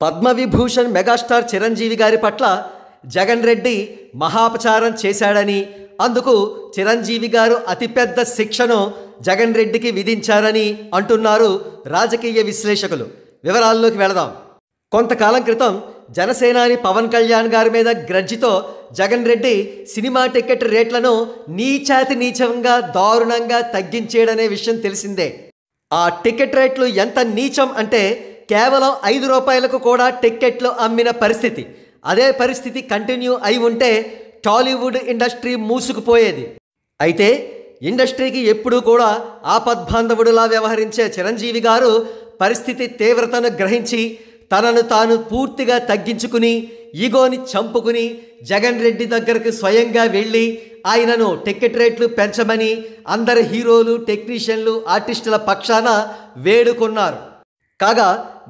Padma Vibhushan megastar Chiranjeevi గారి పట్ల జగన్ రెడ్డి మహాపచారం చేశాడని, అందుకు చిరంజీవి గారు అతిపెద్ద శిక్షను జగన్ రెడ్డికి విధించారని అంటున్నారు రాజకీయ విశ్లేషకులు. వివరాల్లోకి వెళదాం. కొంతకాలం క్రితం జనసేనాని పవన్ కళ్యాణ్ గారి మీద గ్రడ్జితో జగన్ రెడ్డి సినిమా టికెట్ రేట్లను నీచాతి నీచంగా దారుణంగా తగ్గించేయడనే విషయం తెలిసిందే. ఆ టికెట్ రేట్లు ఎంత నీచం అంటే కేవలం 5 రూపాయలకు కూడా టిక్కెట్లు అమ్మిన పరిస్థితి. అదే పరిస్థితి కంటిన్యూ అయి ఉంటే టాలీవుడ్ ఇండస్ట్రీ మూసుకుపోయేది. అయితే ఇండస్ట్రీకి ఎప్పుడూ కూడా ఆపద్బాంధవుడులా వ్యవహరించే చిరంజీవి గారు పరిస్థితి తీవ్రతను గ్రహించి తనను తాను పూర్తిగా తగ్గించుకుని ఈగోని చంపుకుని జగన్ రెడ్డి దగ్గరకు స్వయంగా వెళ్ళి ఆయనను టికెట్ రేట్లు పెంచమని అందరు హీరోలు, టెక్నీషియన్లు, ఆర్టిస్టుల పక్షాన వేడుకున్నారు. కాగా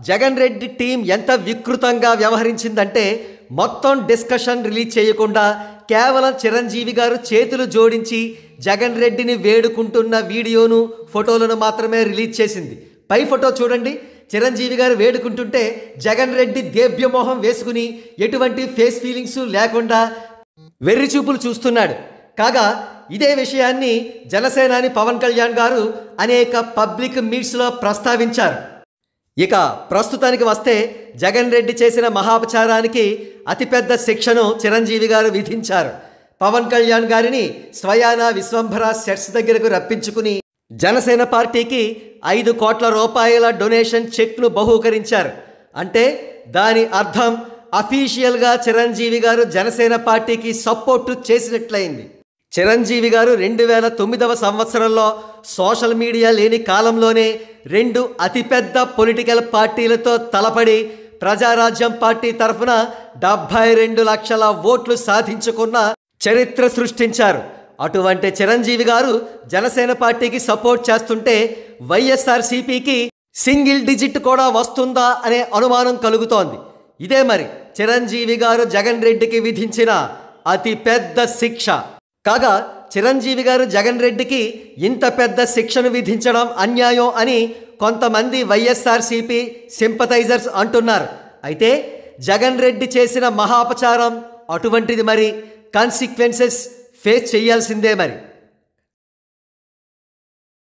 జగన్ రెడ్డి టీం ఎంత వికృతంగా వ్యవహరించిందంటే మొత్తం డిస్కషన్ రిలీజ్ చేయకుండా కేవలం చిరంజీవి గారు చేతులు జోడించి జగన్ రెడ్డిని వేడుకుంటున్న వీడియోను, ఫోటోలను మాత్రమే రిలీజ్ చేసింది. పై ఫోటో చూడండి. చిరంజీవి గారు వేడుకుంటుంటే జగన్ రెడ్డి దేభ్యమోహం వేసుకుని ఎటువంటి ఫేస్ ఫీలింగ్స్ లేకుండా వెర్రి చూపులు చూస్తున్నాడు. కాగా ఇదే విషయాన్ని జనసేనాని పవన్ కళ్యాణ్ గారు అనేక పబ్లిక్ మీట్స్లో ప్రస్తావించారు. ఇక ప్రస్తుతానికి వస్తే జగన్ రెడ్డి చేసిన మహాపచారానికి అతిపెద్ద శిక్షను చిరంజీవి గారు విధించారు. పవన్ కళ్యాణ్ గారిని స్వయానా విశ్వంభర సెట్స్ దగ్గరకు రప్పించుకుని జనసేన పార్టీకి 5 కోట్ల రూపాయల డొనేషన్ చెక్ను బహూకరించారు. అంటే దాని అర్థం అఫీషియల్గా చిరంజీవి గారు జనసేన పార్టీకి సపోర్టు చేసినట్లయింది. చిరంజీవి గారు 2009వ సంవత్సరంలో సోషల్ మీడియా లేని కాలంలోనే 2 అతిపెద్ద పొలిటికల్ పార్టీలతో తలపడి ప్రజారాజ్యం పార్టీ తరఫున 72 లక్షల ఓట్లు సాధించుకున్న చరిత్ర సృష్టించారు. అటువంటి చిరంజీవి గారు జనసేన పార్టీకి సపోర్ట్ చేస్తుంటే వైఎస్ఆర్సీపీకి సింగిల్ డిజిట్ కూడా వస్తుందా అనే అనుమానం కలుగుతోంది. ఇదే మరి చిరంజీవి గారు జగన్ రెడ్డికి విధించిన అతి పెద్ద శిక్ష. కాగా చిరంజీవి గారు జగన్ రెడ్డికి ఇంత పెద్ద శిక్షను విధించడం అన్యాయం అని కొంతమంది వైఎస్ఆర్సీపీ సింపథైజర్స్ అంటున్నారు. అయితే జగన్ రెడ్డి చేసిన మహాపచారం అటువంటిది, మరి కాన్సిక్వెన్సెస్ ఫేస్ చేయాల్సిందే మరి.